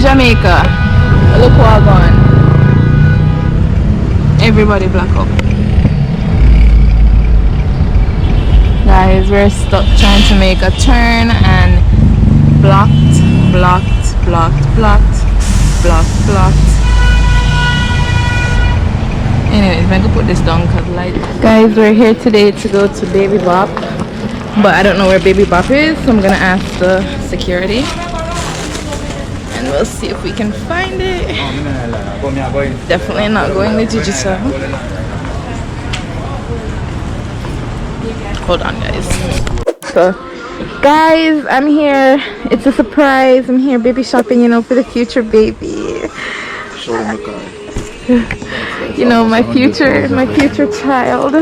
Jamaica. Look who all gone. Everybody black up. Guys, we're stuck trying to make a turn and blocked. Anyways, I'm gonna put this down because light. Guys, we're here today to go to Baby Bop, but I don't know where Baby Bop is, so I'm gonna ask the security and we'll see if we can find it. Definitely not going to digital. Hold on, guys. So guys, I'm here. It's a surprise. I'm here baby shopping, you know, for the future baby. Show them the car. You know, my future child.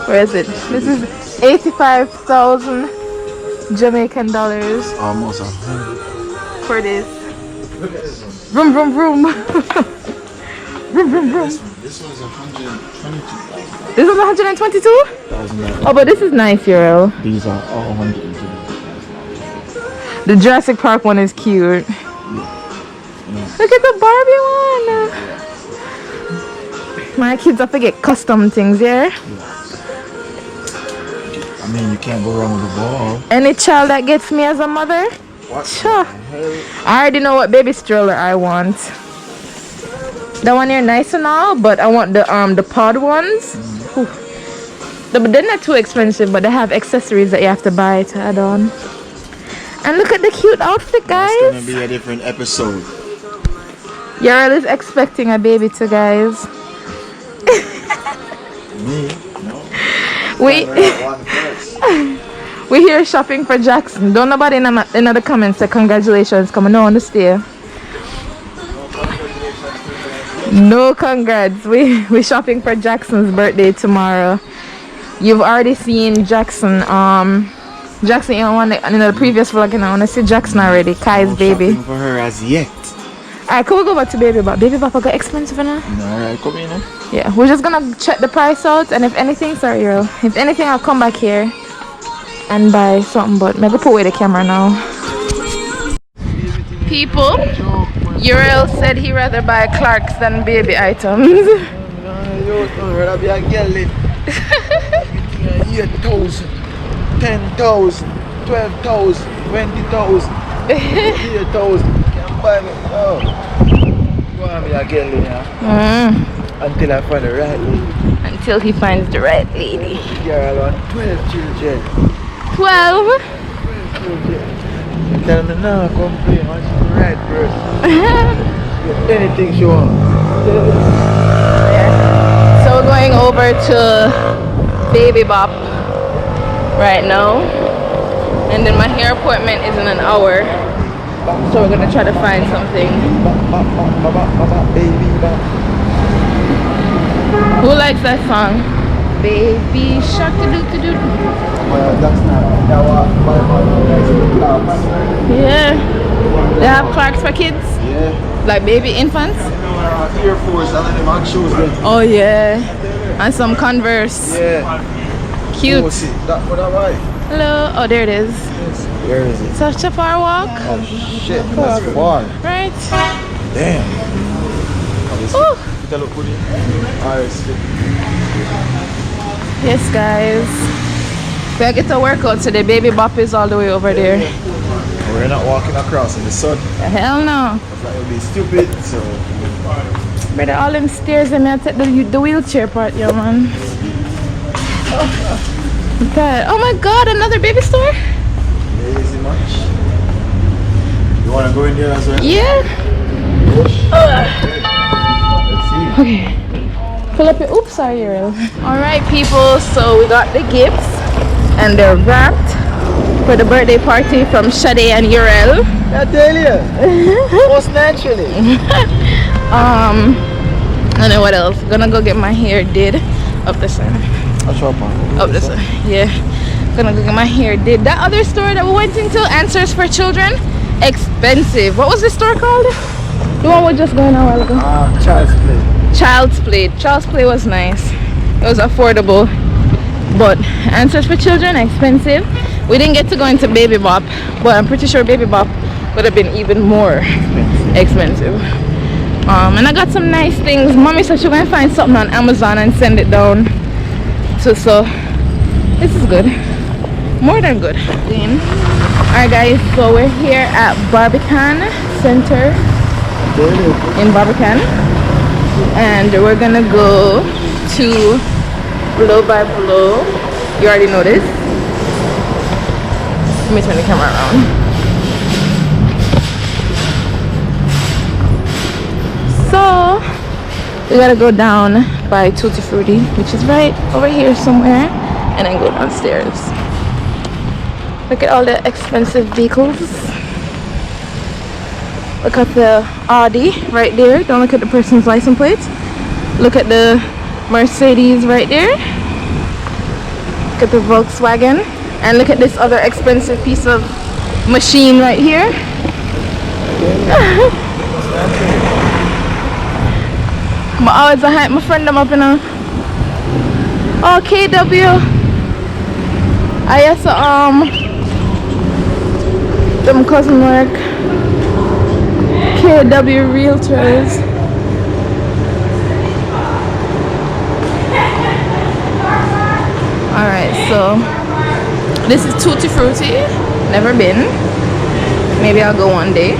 Where is it? This is 85,000 Jamaican dollars. Almost 100. For this. Vroom vroom vroom. Vroom vroom vroom. This one's 122,000. This is 122? Oh, but this is nice, Euro. These are all 122. The Jurassic Park one is cute. Yeah. Look at the Barbie one. My kids have to get custom things, yeah? I mean, you can't go wrong with the ball. Any child that gets me as a mother? What? Sure. I already know what baby stroller I want. That one here nice and all, but I want the pod ones. They're not too expensive, but they have accessories that you have to buy to add on. And look at the cute outfit, guys. It's gonna be a different episode. Yarel is expecting a baby too, guys. Me? No. We here shopping for Jackson. Don't nobody in the comments say congratulations. Come on, no on the stay. No congrats. We shopping for Jackson's birthday tomorrow. You've already seen Jackson. Jackson, you know, in the previous vlog, and I want to see Jackson already. Kai's baby. For her as yet. Alright, could we go back to Baby Bop? Baby Bop got expensive enough? No, alright, come in. Yeah, we're just gonna check the price out, and if anything, sorry, Earl. If anything, I'll come back here and buy something. But maybe put away the camera now. People, Uriel said he rather buy Clarks than baby items. 8,000, 10,000, 12,000, 20,000, 8,000. Can't buy me. Oh, go on, me again, until I find the right lady. Until he finds the right lady. Girl, I want 12 children. 12? 12 children. You tell me now, complain. I want the right person. Anything she wants. So we're going over to Baby Bop right now, and then my hair appointment is in an hour, so we're gonna try to find something. Who likes that song? Baby shark to do. That's not that was Yeah, they have Clarks for kids. Yeah, like baby infants. Air Force, and then them shoes. Oh yeah, and some Converse. Yeah. Cute. Oh, see, that what am I? Hello. Oh, there it is. Where is it? Such a far walk. Oh shit, that's far. Right. Damn. Ooh. Yes, guys. We get a workout today. Baby Bop is all the way over there. We're not walking across in the sun. Hell no. That would be stupid. So. Brother, all them stairs and I take the wheelchair part, yeah, man. Okay. Oh my God, another baby store? Lazy much. You want to go in there as well? Yeah. Let's see. Okay. Pull up your. Oops, sorry, Uriel. Alright, people, so we got the gifts and they're wrapped for the birthday party from Shade and Uriel. I tell you. Most naturally. And then what else? Gonna go get my hair did up the side. Up the side. Yeah. Gonna go get my hair did. That other store that we went into, Answers for Children, expensive. What was the store called? The one we just going a while ago. Child's Play. Child's Play. Child's Play was nice. It was affordable. But Answers for Children, expensive. We didn't get to go into Baby Bop, but I'm pretty sure Baby Bop would have been even more expensive. expensive. And I got some nice things. Mommy said she's gonna find something on Amazon and send it down. So this is good, more than good. Alright guys, so we're here at Bicana Center in Bicana, and we're gonna go to Blow by Blow. You already know this. Let me turn the camera around. So we gotta go down by Tutti Frutti, which is right over here somewhere, and then go downstairs. Look at all the expensive vehicles. Look at the Audi right there. Don't look at the person's license plate. Look at the Mercedes right there. Look at the Volkswagen. And look at this other expensive piece of machine right here. But always I hype my friend them up in a KW. I guess them cousin work. KW Realtors. Alright, so this is Tutti Frutti. Never been. Maybe I'll go one day.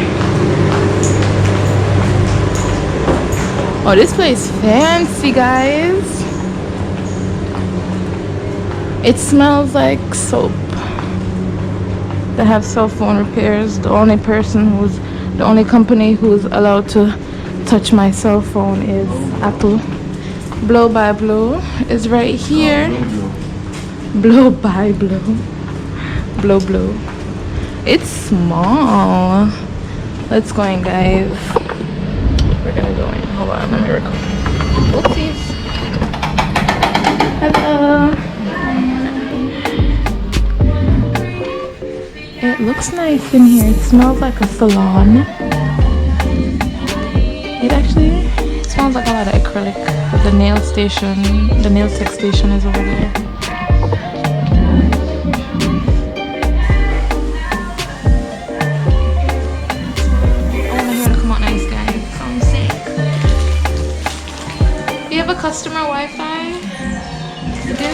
Oh, this place fancy, guys. It smells like soap. They have cell phone repairs. The only company who's allowed to touch my cell phone is Apple. Blow by Blow is right here. Blow by Blow. Blow. It's small. Let's go in, guys. We're gonna go in. Hold on, let me record. Oopsies. Hello. It looks nice in here. It smells like a salon. It smells like a lot of acrylic. The nail tech station is over there. Customer Wi-Fi to do.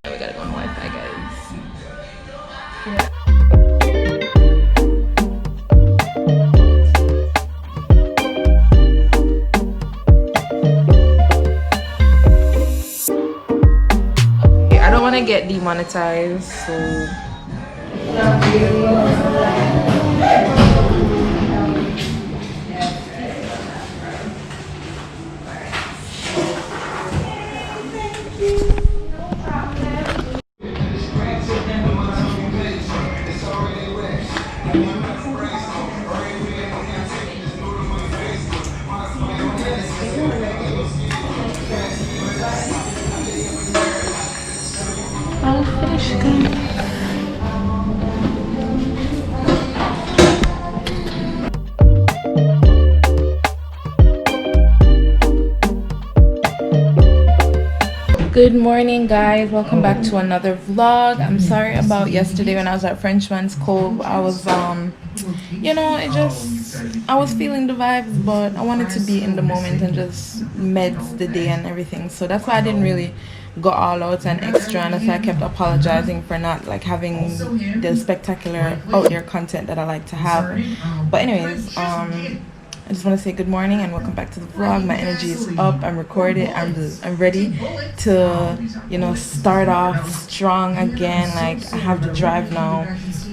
We gotta go on Wi-Fi, guys. Okay, I don't want to get demonetized, so. I'll finish good. Good morning, guys. Welcome back to another vlog. I'm sorry about yesterday when I was at Frenchman's Cove. I was you know, I was feeling the vibes, but I wanted to be in the moment and just meds the day and everything. So that's why I didn't really go all out and extra, and that's why I kept apologizing for not like having the spectacular out there content that I like to have. But anyways, I just want to say good morning and welcome back to the vlog. My energy is up. I'm recorded. I'm ready to, you know, start off strong again. Like, I have to drive now.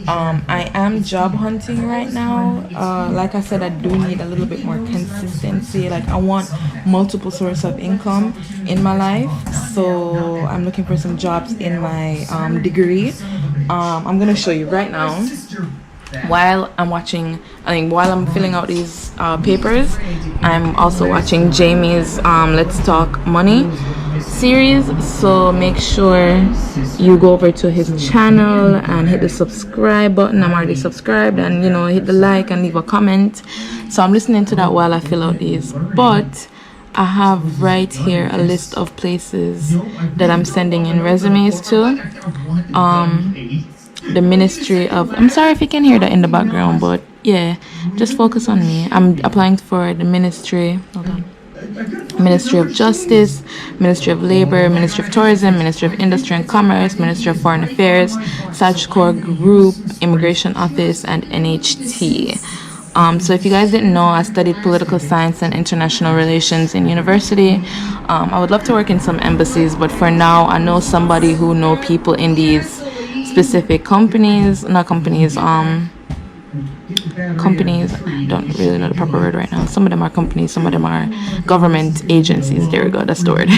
I am job hunting right now. Like I said, I do need a little bit more consistency. Like, I want multiple sources of income in my life. So I'm looking for some jobs in my degree. I'm gonna show you right now. While I'm filling out these papers, I'm also watching Jamie's Let's Talk Money series. So make sure you go over to his channel and hit the subscribe button. I'm already subscribed, and hit the like and leave a comment. So I'm listening to that while I fill out these. But I have right here a list of places that I'm sending in resumes to. The Ministry of, I'm sorry if you can hear that in the background, but yeah, just focus on me. I'm applying for the Ministry, hold on, Ministry of Justice, Ministry of Labor, Ministry of Tourism, Ministry of Industry and Commerce, Ministry of Foreign Affairs, Sagicor Group, Immigration Office, and NHT. So if you guys didn't know, I studied political science and international relations in university. I would love to work in some embassies, but for now, I know somebody who know people in these specific companies, not companies, companies, I don't really know the proper word right now. Some of them are companies, some of them are government agencies. There we go, that's the word.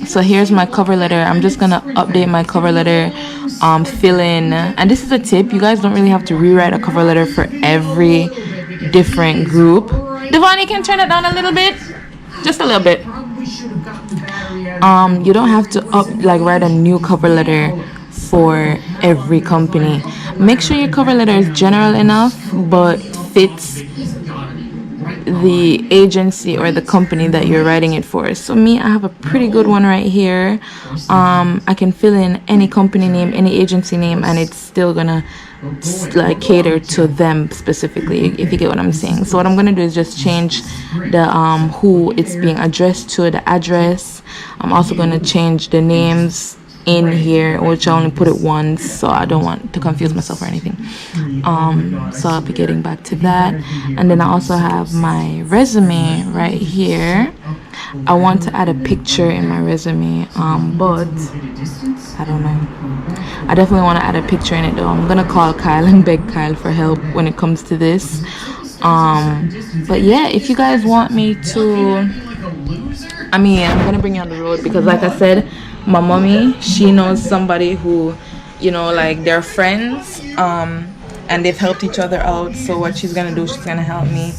So here's my cover letter. I'm just gonna update my cover letter, fill in, and this is a tip, you guys don't really have to rewrite a cover letter for every different group. Devon, you can turn it down a little bit, just a little bit. You don't have to write a new cover letter for every company. Make sure your cover letter is general enough but fits the agency or the company that you're writing it for. So me, I have a pretty good one right here. I can fill in any company name, any agency name, and it's still gonna like cater to them specifically, if you get what I'm saying. So what I'm gonna do is just change the who it's being addressed to, the address. I'm also gonna change the names in here, which I only put it once, so I don't want to confuse myself or anything. So I'll be getting back to that. And then I also have my resume right here. I want to add a picture in my resume, but I don't know. I definitely want to add a picture in it though. I'm gonna call Kyle and beg Kyle for help when it comes to this. But yeah, if you guys want me to, I'm gonna bring you on the road, because like I said, my mommy, she knows somebody who, like they're friends, and they've helped each other out. So what she's gonna do, she's gonna help me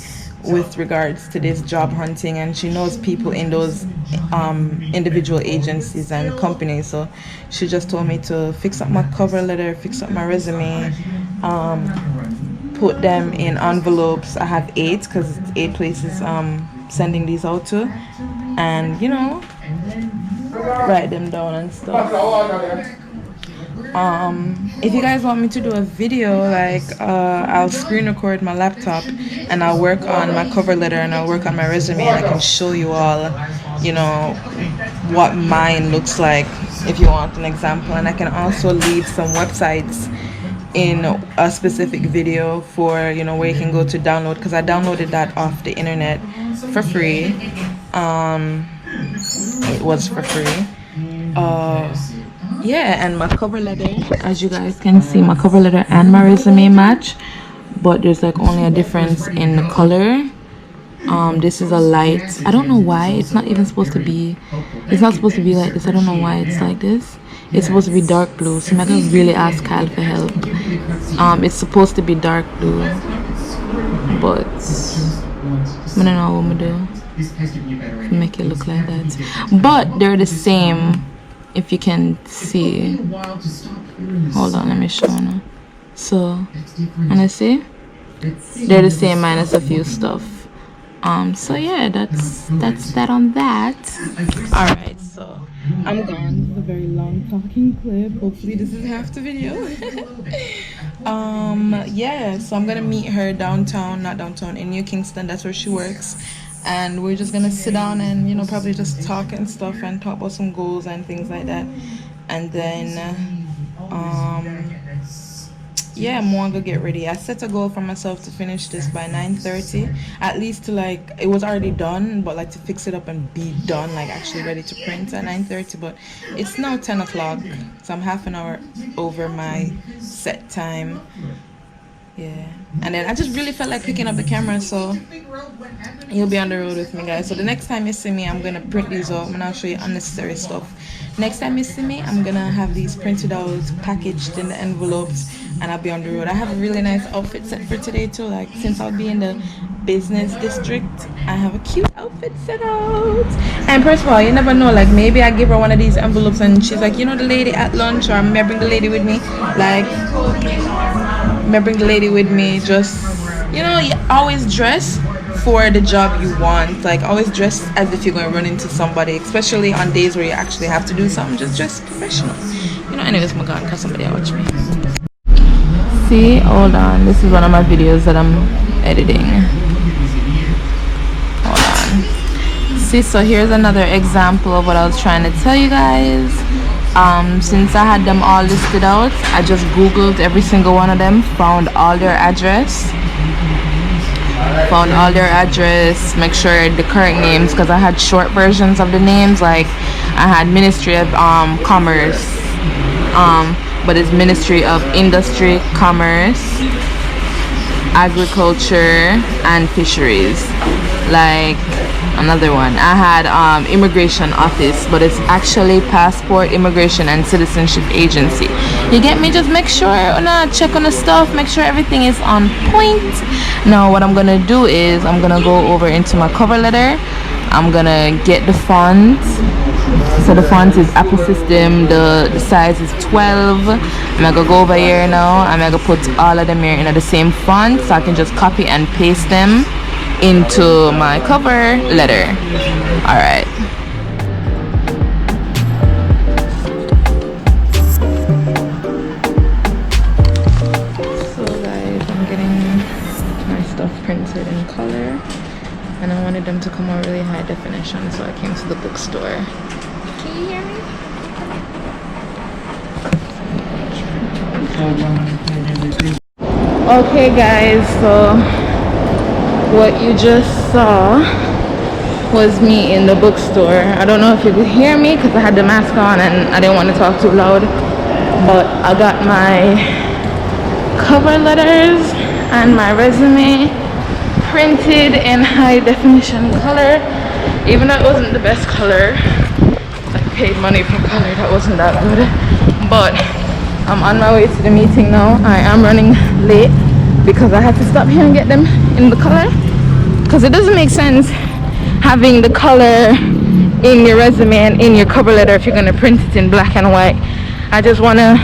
with regards to this job hunting, and she knows people in those individual agencies and companies. So she just told me to fix up my cover letter, fix up my resume, put them in envelopes. I have 8 because it's 8 places sending these out to, and write them down and stuff. If you guys want me to do a video, I'll screen record my laptop and I'll work on my cover letter and I'll work on my resume, and I can show you all, what mine looks like if you want an example. And I can also leave some websites in a specific video for, where you can go to download, because I downloaded that off the internet for free. It was for free. Yeah, and my cover letter, as you guys can see, my cover letter and my resume match, but there's only a difference in the color. This is a light, I don't know why it's not supposed to be like this. I don't know why it's like this. It's supposed to be dark blue, so I'm gonna really ask Kyle for help. It's supposed to be dark blue, but I don't know what I'm gonna do to make it look like that. But they're the same, if you can see. Hold on, let me show you. So, and I see they're the same minus a few stuff. So yeah, that's that on that. All right, so I'm gone. This is a very long talking clip. Hopefully this is half the video. Yeah, so I'm gonna meet her in New Kingston. That's where she works, and we're just gonna sit down and probably just talk and stuff, and talk about some goals and things like that. And then yeah, I'm gonna get ready. I set a goal for myself to finish this by 9:30, at least to it was already done, but to fix it up and be done, actually ready to print at 9:30. But it's now 10 o'clock, so I'm half an hour over my set time. Yeah, and then I just really felt like picking up the camera, so you'll be on the road with me, guys. So the next time you see me, I'm gonna print these out and I'll show you unnecessary stuff. Next time you see me, I'm gonna have these printed out, packaged in the envelopes, and I'll be on the road. I have a really nice outfit set for today too. Since I'll be in the business district, I have a cute outfit set out. And first of all, you never know, maybe I give her one of these envelopes and she's like, the lady at lunch, or may I bring the lady with me? May I bring the lady with me? Just, you always dress for the job you want. Like, always dress as if you're going to run into somebody, especially on days where you actually have to do something. Just dress professional, you know. Anyways, my god, because somebody watch me. See, hold on, this is one of my videos that I'm editing. Hold on. See, so here's another example of what I was trying to tell you guys. Since I had them all listed out, I just googled every single one of them, found all their address, make sure the correct names, because I had short versions of the names. Like, I had Ministry of Commerce, but it's Ministry of Industry, Commerce, Agriculture and Fisheries. Like, another one, I had Immigration Office, but it's actually Passport, Immigration and Citizenship Agency. You get me? Just make sure, check on the stuff, make sure everything is on point. Now what I'm gonna do is I'm gonna go over into my cover letter. I'm gonna get the font. So the font is Apple System, the size is 12. I'm gonna go over here now. I'm gonna put all of them here in the same font, so I can just copy and paste them into my cover letter. All right. So guys, I'm getting my stuff printed in color, and I wanted them to come out really high definition, so I came to the bookstore. Can you hear me? Okay guys, so what you just saw was me in the bookstore. I don't know if you could hear me because I had the mask on and I didn't want to talk too loud, but I got my cover letters and my resume printed in high definition color, even though it wasn't the best color. I paid money for color that wasn't that good, but I'm on my way to the meeting now. I am running late because I had to stop here and get them in the color, because it doesn't make sense having the color in your resume and in your cover letter if you're going to print it in black and white. I just want to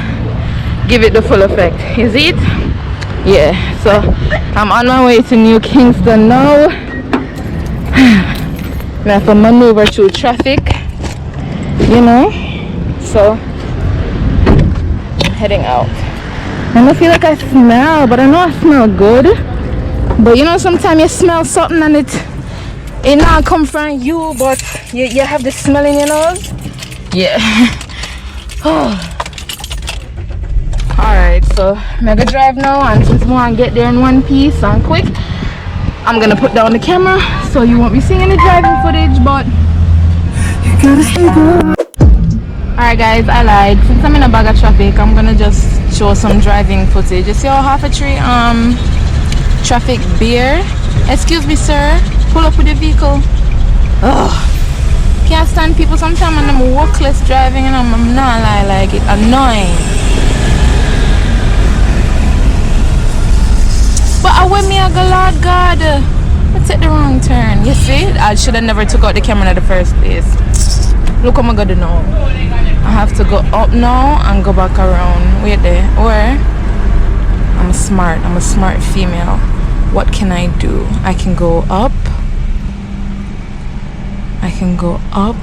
give it the full effect. You see it? Yeah, so I'm on my way to New Kingston now. I have to maneuver through traffic, you know, so I'm heading out. I don't feel like I smell, but I know I smell good. But you know, sometimes you smell something and it not come from you, but you have the smell in your nose. Yeah. Alright, so I'm gonna drive now, and since I want to get there in one piece and quick, I'm gonna put down the camera so you won't be seeing any driving footage, but you gotta stay good. Alright guys, I lied. Since I'm in a bag of traffic, I'm gonna just show some driving footage. You see how half a tree traffic beer? Excuse me sir, pull up with the vehicle. Ugh, can't stand people sometimes when I'm walkless driving, and I'm not like it annoying. But I went me a go, Lord God, I took the wrong turn. You see, I should have never took out the camera in the first place. Look what I'm gonna do now. I have to go up now and go back around. Wait there. Or I'm a smart female. What can I do? I can go up. I can go up.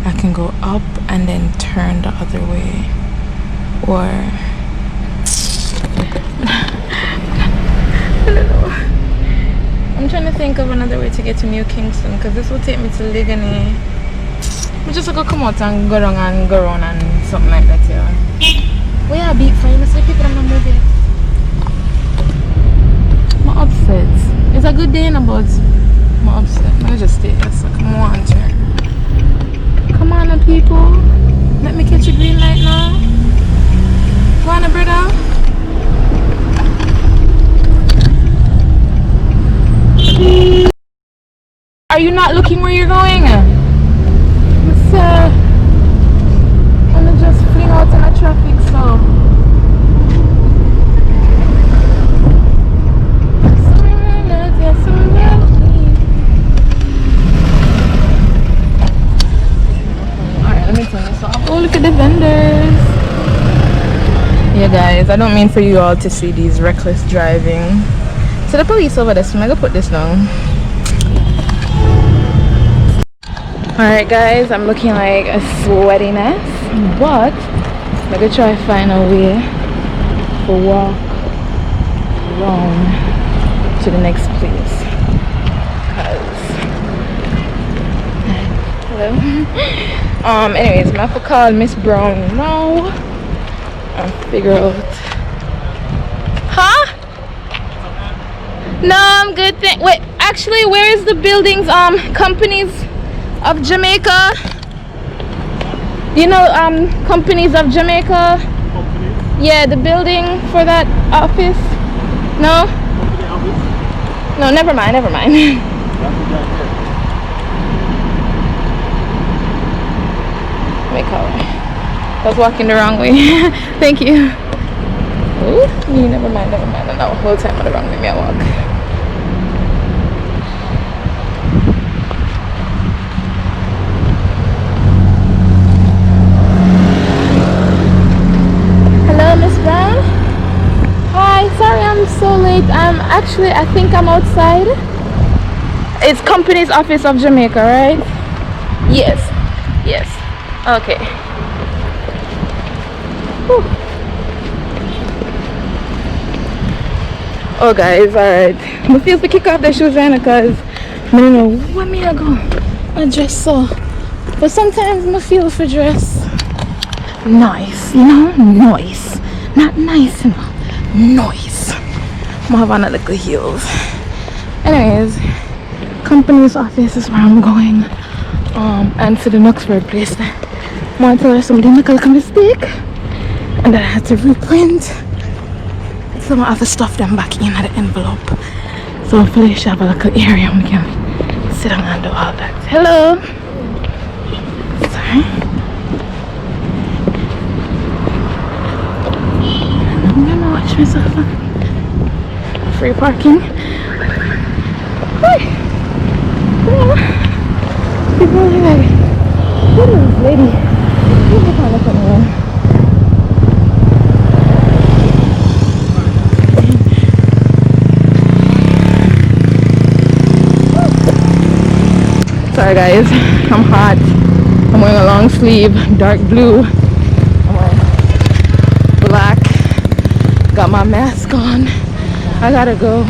I can go up and then turn the other way. Or I don't know. I'm trying to think of another way to get to New Kingston, because this will take me to Ligany. I'm just gonna come out and go around and something like that, yeah. We are beat for you, see people I'm not moving. I'm upset. It's a good day, but I'm upset. Let me just stay here, so come on, turn. Come on, people. Let me catch a green light now. Go on, brother. Are you not looking where you're going? I'm just fleeing out in the traffic, so alright, let me turn this off. Oh, look at the vendors. Yeah guys, I don't mean for you all to see these reckless driving So the police over there, so I'm gonna put this down. Alright guys, I'm looking like a sweaty mess, but I'm gonna try to find a way to walk around to the next place. Hello. Anyways, I'm gonna have to call Miss Brown now and figure out. Huh? No, I'm good. Wait, actually, where is the buildings? Companies of Jamaica. You know, Companies of Jamaica. Yeah, the building for that office. No. No, never mind. Never mind. I was walking the wrong way. Thank you. Ooh, never mind. No, whole time on the wrong way I walk. Hello, Miss Brown. Hi, sorry I'm so late. I think I'm outside. It's Company's Office of Jamaica, right? Yes. Okay. Whew. Oh guys, alright. I feel to kick off the shoes right now because I don't know where me I go. I dress so. But sometimes I feel for dress nice, you know? Nice. Not nice, you know. Nice. I'm have on a little heels. Anyways, Company's office is where I'm going. And to the Notverry place. I want to tell her somebody make a little mistake. And then I had to reprint some of the stuff them back in the envelope. So hopefully she have a little area we can sit down and do all that. Hello. Sorry. I'm gonna watch myself. Free parking. Hi. Yeah. People are like, what is this lady? People can't look at me. Sorry guys, I'm hot. I'm wearing a long sleeve, dark blue. I'm wearing black. Got my mask on. I gotta go.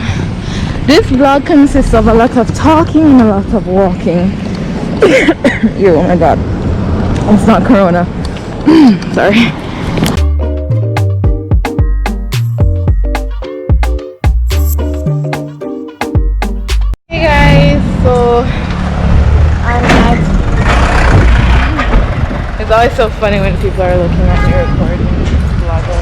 This vlog consists of a lot of talking and a lot of walking. Oh my god. It's not corona. Sorry. Hey guys, so it's always so funny when people are looking at me recording vlogger.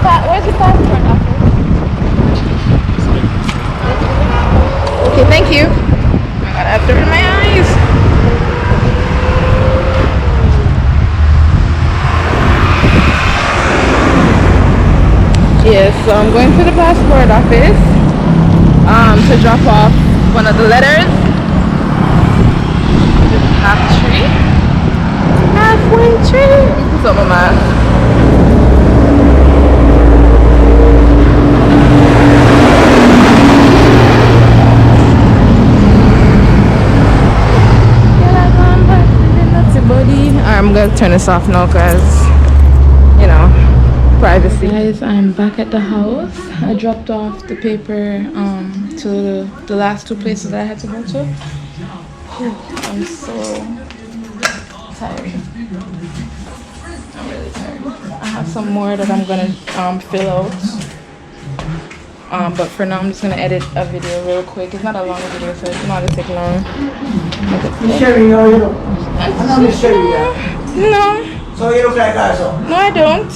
Where's the passport office? Okay, thank you. I gotta have to open my eyes. Yes, so I'm going to the passport office to drop off one of the letters. Halfway tree. Put on my mask. I'm gonna turn this off now because, you know, privacy. Guys, I'm back at the house. I dropped off the paper to the last two places that I had to go to. Whew, I'm so tired. I'm really tired. I have some more that I'm gonna fill out. But for now I'm just gonna edit a video real quick. It's not a long video, so it's not gonna take long. No. So you look like that, so? No, I don't.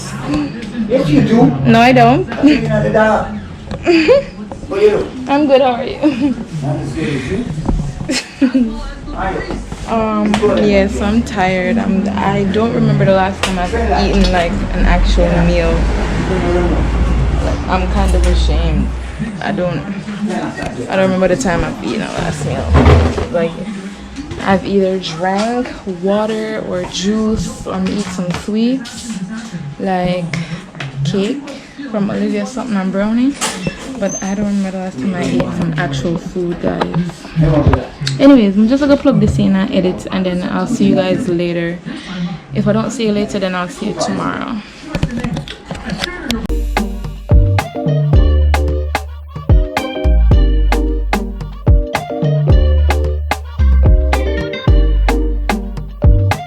Yes, you do. No, I don't. What you do? I'm good. How are you? Yes, I'm tired. I don't remember the last time I've eaten like an actual meal. I'm kind of ashamed. I don't remember the time I've eaten a last meal. Like, I've either drank water or juice or eat some sweets. Like, cake from Olivia something and brownie, but I don't remember the last time I ate some actual food, guys. Anyways, I'm just gonna plug this in and edit, and then I'll see you guys later. If I don't see you later, then I'll see you tomorrow.